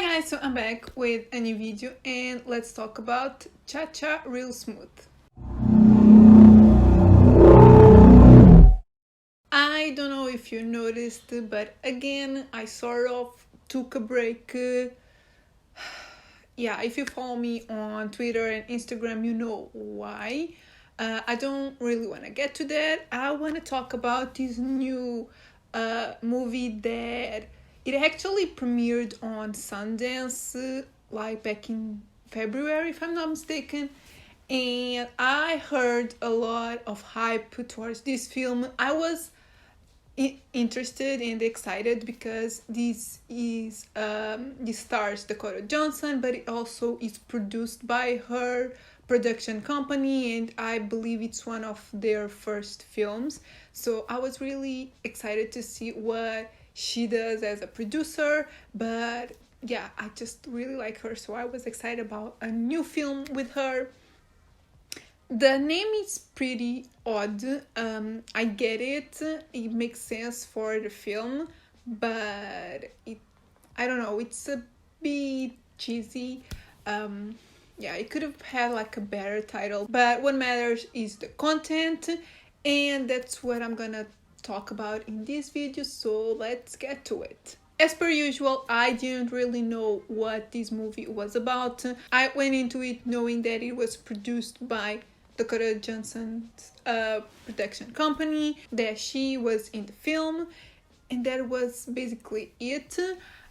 Hi guys, so I'm back with a new video and let's talk about Cha-Cha Real Smooth. I don't know if you noticed, but again, I sort of took a break. Yeah, if you follow me on Twitter and Instagram, you know why. I don't really want to get to that. I want to talk about this new movie that it actually premiered on Sundance, like back in February, if I'm not mistaken. And I heard a lot of hype towards this film. I was interested and excited because this stars Dakota Johnson, but it also is produced by her production company, and I believe it's one of their first films. So I was really excited to see what she does as a producer. But yeah, I just really like her, so I was excited about a new film with her. The name is pretty odd. I get it. It makes sense for the film, but I don't know. It's a bit cheesy. Yeah, it could have had like a better title. But what matters is the content, and that's what I'm gonna talk about in this video. So let's get to it. As per usual, I didn't really know what this movie was about. I went into it knowing that it was produced by Dakota Johnson's production company, that she was in the film, and that was basically it.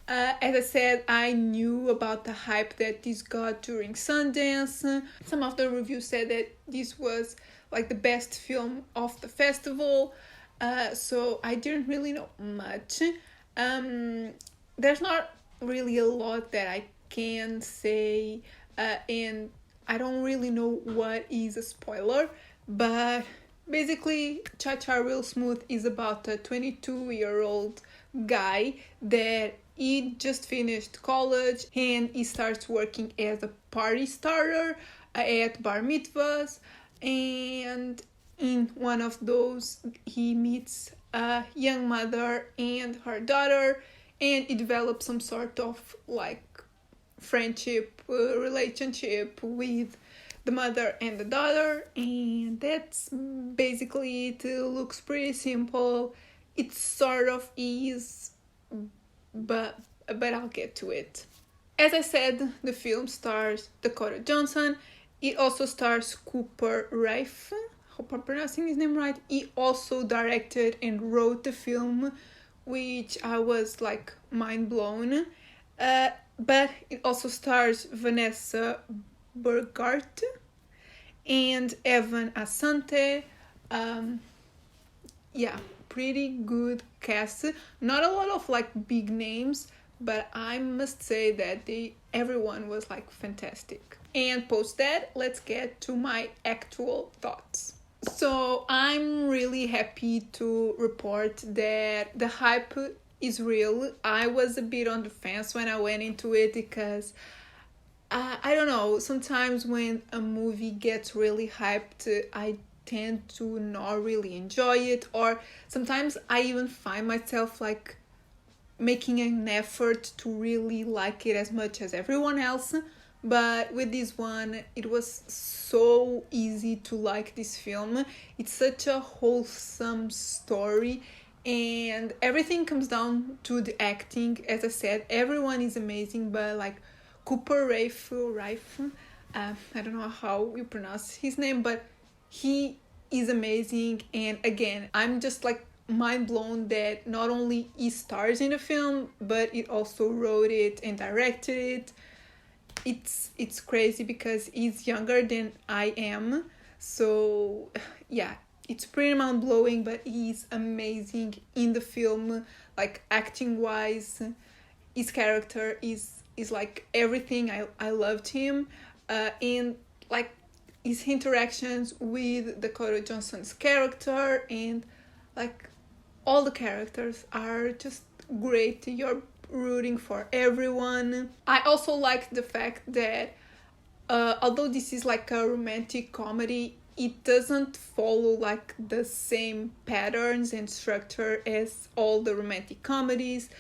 As I said, I knew about the hype that this got during Sundance. Some of the reviews said that this was like the best film of the festival, so I didn't really know much. There's not really a lot that I can say, and I don't really know what is a spoiler, but basically Cha-Cha Real Smooth is about a 22-year-old guy that he just finished college and he starts working as a party starter at bar mitzvahs, and in one of those he meets a young mother and her daughter, and it develops some sort of like friendship relationship with the mother and the daughter, and that's basically it. It looks pretty simple. It sort of is, but I'll get to it. As I said, the film stars Dakota Johnson. It also stars Cooper Raiff. Hope I'm pronouncing his name right. He also directed and wrote the film, which I was like mind blown. But it also stars Vanessa Burghardt and Evan Asante. Yeah, pretty good cast. Not a lot of like big names, but I must say that everyone was like fantastic. And post that, let's get to my actual thoughts. So I'm really happy to report that the hype is real. I was a bit on the fence when I went into it because I don't know, sometimes when a movie gets really hyped, I tend to not really enjoy it, or sometimes I even find myself like making an effort to really like it as much as everyone else. But with this one, it was so easy to like this film. It's such a wholesome story, and everything comes down to the acting. As I said, everyone is amazing, but like Cooper Raiff, I don't know how you pronounce his name, but he is amazing. And again, I'm just like mind blown that not only he stars in the film, but it also wrote it and directed it. It's crazy because he's younger than I am, so yeah, it's pretty mind blowing, but he's amazing in the film, like acting wise. His character is like everything. I loved him, and like his interactions with Dakota Johnson's character, and like all the characters are just great. You're rooting for everyone. I also like the fact that although this is like a romantic comedy, it doesn't follow like the same patterns and structure as all the romantic comedies.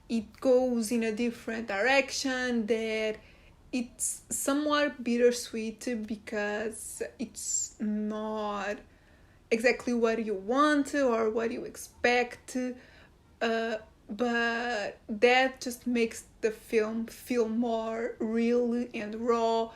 it goes in a different direction, that it's somewhat bittersweet because it's not exactly what you want or what you expect, but that just makes the film feel more real and raw.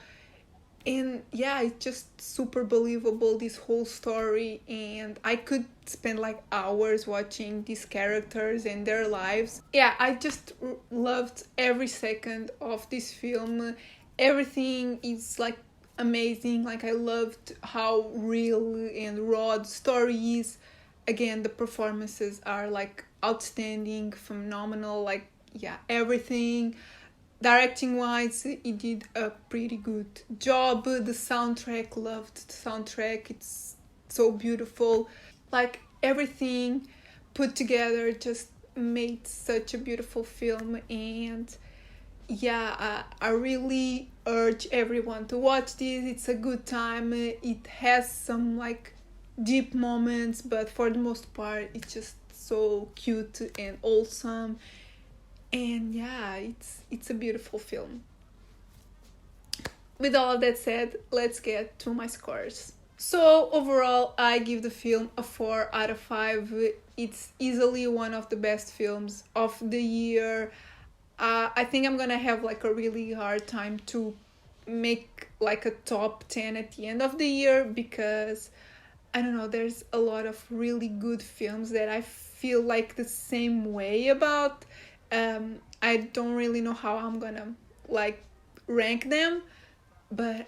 And yeah, it's just super believable, this whole story, and I could spend like hours watching these characters and their lives. Yeah, I just loved every second of this film. Everything is like amazing. Like, I loved how real and raw the story is. Again, the performances are like outstanding, phenomenal, like, yeah, everything. Directing wise, he did a pretty good job. The soundtrack, loved the soundtrack, it's so beautiful. Like, everything put together just made such a beautiful film. And yeah, I really urge everyone to watch this. It's a good time. It has some like deep moments, but for the most part it's just so cute and awesome. And yeah, it's a beautiful film. With all of that said, let's get to my scores. So overall, I give the film a 4 out of 5. It's easily one of the best films of the year. I think I'm gonna have like a really hard time to make like a top 10 at the end of the year, because I don't know, there's a lot of really good films that I feel like the same way about. I don't really know how I'm gonna like rank them, but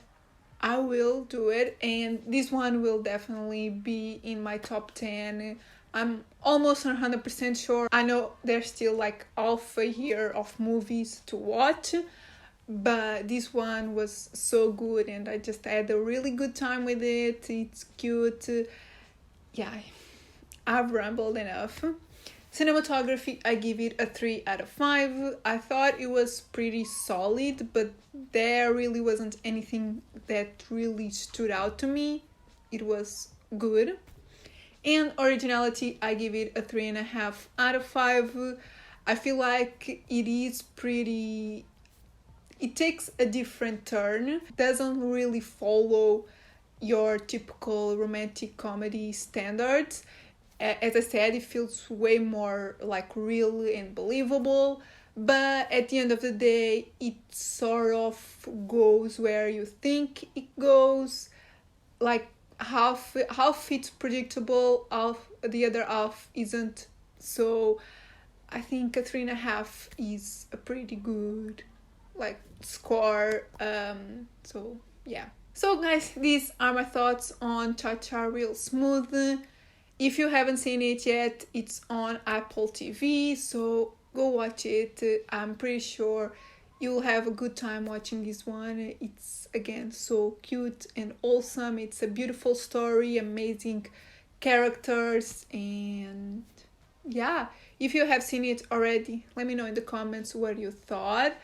I will do it, and this one will definitely be in my top 10. I'm almost 100% sure. I know there's still like half a year of movies to watch, but this one was so good and I just had a really good time with it. It's cute. Yeah, I've rambled enough. Cinematography, I give it a 3 out of 5. I thought it was pretty solid, but there really wasn't anything that really stood out to me. It was good. And originality, I give it a 3.5 out of 5. I feel like it is pretty... It takes a different turn. Doesn't really follow your typical romantic comedy standards. As I said, it feels way more like real and believable, but at the end of the day, it sort of goes where you think it goes. Like, half it's predictable, half the other half isn't. So I think a 3.5 is a pretty good like score. So yeah. So guys, these are my thoughts on Cha Cha Real Smooth. If you haven't seen it yet, it's on Apple TV, so go watch it. I'm pretty sure you'll have a good time watching this one. It's, again, so cute and awesome. It's a beautiful story, amazing characters, and yeah. If you have seen it already, let me know in the comments what you thought.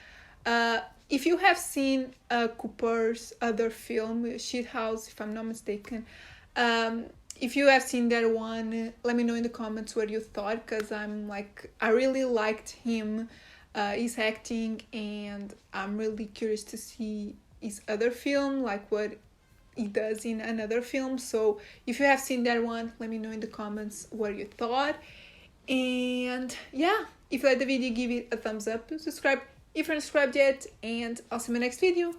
If you have seen Cooper's other film, Shithouse, if I'm not mistaken, if you have seen that one, let me know in the comments what you thought, because I really liked him, his acting, and I'm really curious to see his other film, like what he does in another film. So if you have seen that one, let me know in the comments what you thought. And yeah, if you liked the video, give it a thumbs up, subscribe if you're not subscribed yet, and I'll see you in my next video.